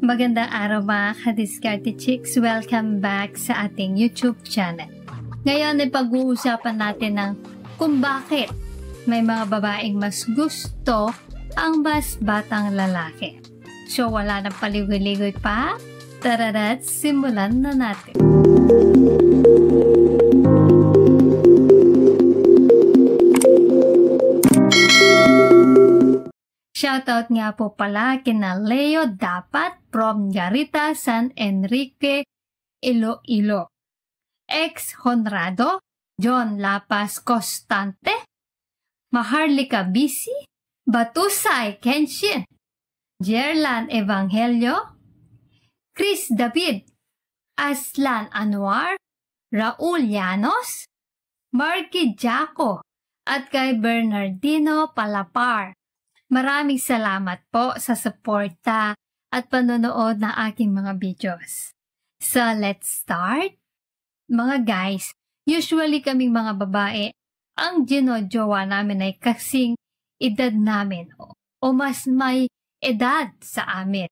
Magandang araw mga ka-Diskarte Chicks. Welcome back sa ating YouTube channel. Ngayon ay pag-uusapan natin ng kung bakit may mga babaeng mas gusto ang mas batang lalaki. So wala nang paligoy-ligoy pa. Tararat, simulan na natin. Shoutout nga po pala kina Leo Dapat from Garita, San Enrique, Iloilo. Ex Honrado, John Lapas Constante, Maharlika Bisi, Batusay Kenshin, Jerlan Evangelio, Chris David, Aslan Anwar, Raul Llanos, Marky Jaco, at kay Bernardino Palapar. Maraming salamat po sa suporta at panonood ng aking mga videos. So, let's start. Mga guys, usually kaming mga babae, ang ginojowa namin ay kasing edad namin o mas may edad sa amin.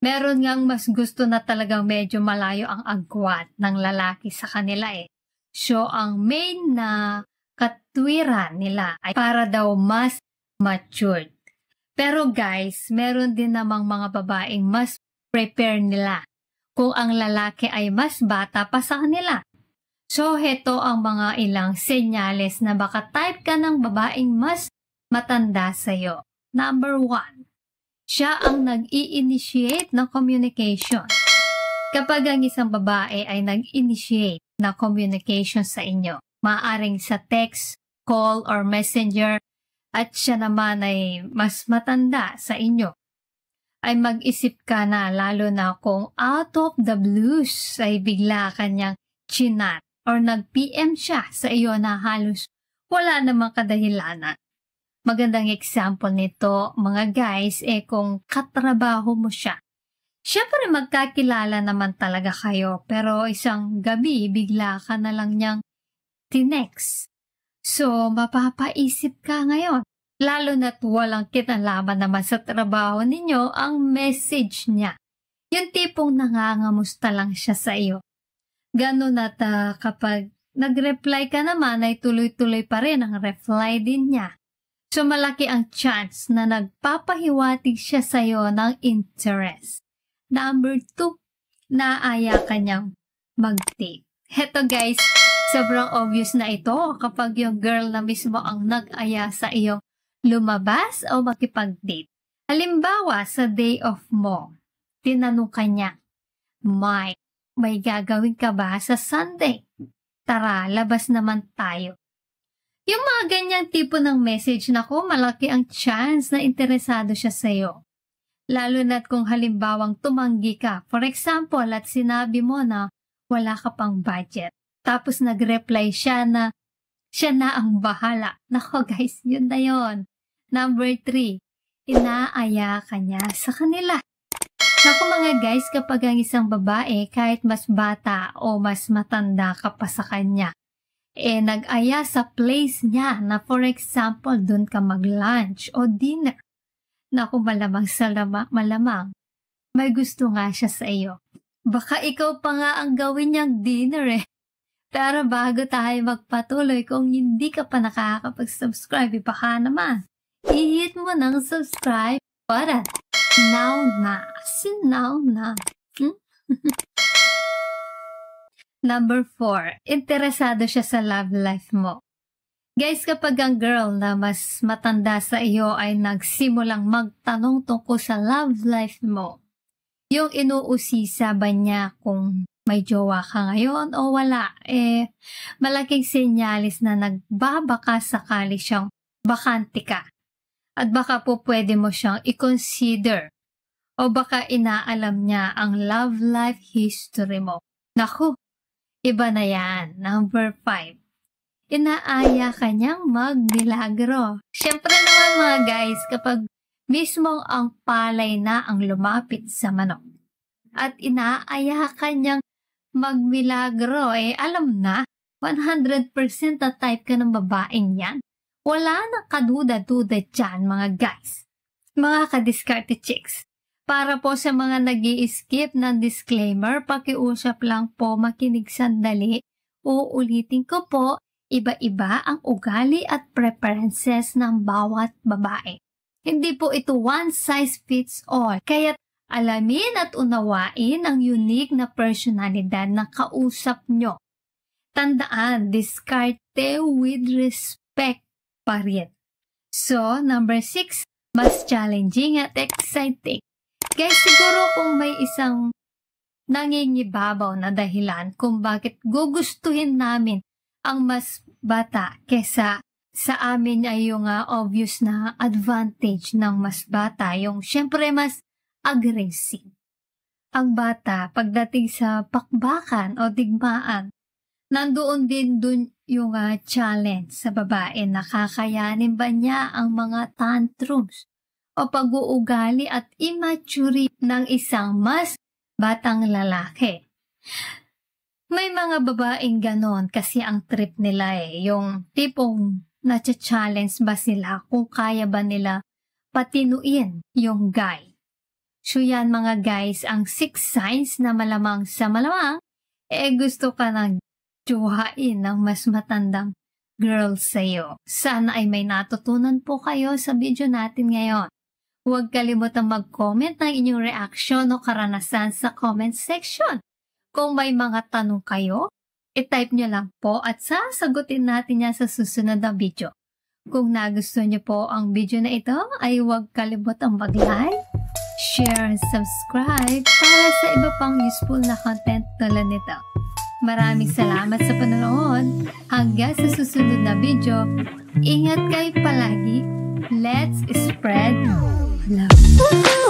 Meron ngang mas gusto na talagang medyo malayo ang agwat ng lalaki sa kanila eh. So, ang main na katwiran nila ay para daw mas matured. Pero guys, meron din namang mga babaeng mas prepare nila kung ang lalaki ay mas bata pa sa kanila. So, heto ang mga ilang senyales na baka type ka ng babaeng mas matanda sa'yo. Number 1, siya ang nag-i-initiate ng communication. Kapag ang isang babae ay nag-initiate na communication sa inyo, maaaring sa text, call, or messenger, at siya naman ay mas matanda sa inyo, ay mag-isip ka na lalo na kung out of the blues ay bigla kanyang chinat or nag-PM siya sa iyo na halos wala namang kadahilanan. Magandang example nito mga guys kung katrabaho mo siya. Siyempre magkakilala naman talaga kayo pero isang gabi bigla ka na lang niyang tinext. So, mapapaisip ka ngayon, lalo na't walang kinalaman naman sa trabaho ninyo ang message niya. Yung tipong nangangamusta lang siya sa iyo. Ganun at kapag nag-reply ka naman ay tuloy-tuloy pa rin ang reply din niya. So, malaki ang chance na nagpapahiwatig siya sa iyo ng interest. Number 2, naaya ka niyang mag-date. Heto guys, sobrang obvious na ito kapag yung girl na mismo ang nag-aya sa iyong lumabas o makipag-date. Halimbawa, sa day off mo, tinanong ka niya, Mike, may gagawin ka ba sa Sunday? Tara, labas naman tayo. Yung mga ganyang tipo ng message, naku, malaki ang chance na interesado siya sa iyo. Lalo na't kung halimbawang tumanggi ka. For example, at sinabi mo na wala ka pang budget. Tapos nag-reply siya na ang bahala. Nako guys, yun na yun. Number 3, inaaya ka niya sa kanila. Nako mga guys, kapag ang isang babae kahit mas bata o mas matanda ka pa sa kanya, nag-aya sa place niya na for example, dun ka mag-lunch o dinner. Nako malamang, may gusto nga siya sa iyo. Baka ikaw pa nga ang gawin niyang dinner eh. Pero bago tayo magpatuloy, kung hindi ka pa nakakapag-subscribe, baka naman, i-hit mo ng subscribe button. Now na. Number 4, interesado siya sa love life mo. Guys, kapag ang girl na mas matanda sa iyo ay nagsimulang magtanong tungkol sa love life mo, yung inuusisa ba niya kung may jowa ka ngayon o wala, malaking senyalis na nagbabaka sakali siyang bakante ka. At baka po pwede mo siyang i-consider o baka inaalam niya ang love life history mo. Naku, iba na yan. Number 5, inaaya ka niyang magmilagro. Siyempre naman mga guys, kapag mismong ang palay na ang lumapit sa manok at inaaya ka niyang magmilagro, alam na, 100% na type ka ng babaeng yan. Wala nang kaduda-duda dyan mga guys. Mga ka-Diskarte Chicks, Para po sa mga nag-i-skip ng disclaimer, pakiusap lang po makinig sandali. Uulitin ko po, iba-iba ang ugali at preferences ng bawat babae. Hindi po ito one size fits all, kaya't alamin at unawain ang unique na personalidad na kausap nyo. Tandaan, diskarte with respect pa rin. So, number 6, mas challenging at exciting. Guys, siguro kung may isang nangingibabaw na dahilan kung bakit gugustuhin namin ang mas bata kesa sa amin ay yung obvious na advantage ng mas bata, yung syempre mas aggressive. Ang bata, pagdating sa pakbakan o digmaan, nandoon din dun yung challenge sa babae, nakakayanin ba niya ang mga tantrums o pag-uugali at immaturity ng isang mas batang lalaki. May mga babaeng ganon kasi ang trip nila yung tipong na-challenge ba sila kung kaya ba nila patinuin yung guy. So yan mga guys, ang 6 signs na malamang sa malamang, gusto ka nang tsuhain ng mas matandang girl sa'yo. Sana ay may natutunan po kayo sa video natin ngayon. Huwag kalimutang mag-comment ng inyong reaction o karanasan sa comment section. Kung may mga tanong kayo, i-type nyo lang po at sasagutin natin yan sa susunod na video. Kung nagustuhan nyo po ang video na ito, ay huwag kalimutang mag-like, share, and subscribe para sa iba pang useful na content tulad nito. Maraming salamat sa panonood. Hanggang sa susunod na video, ingat kayo palagi. Let's spread love.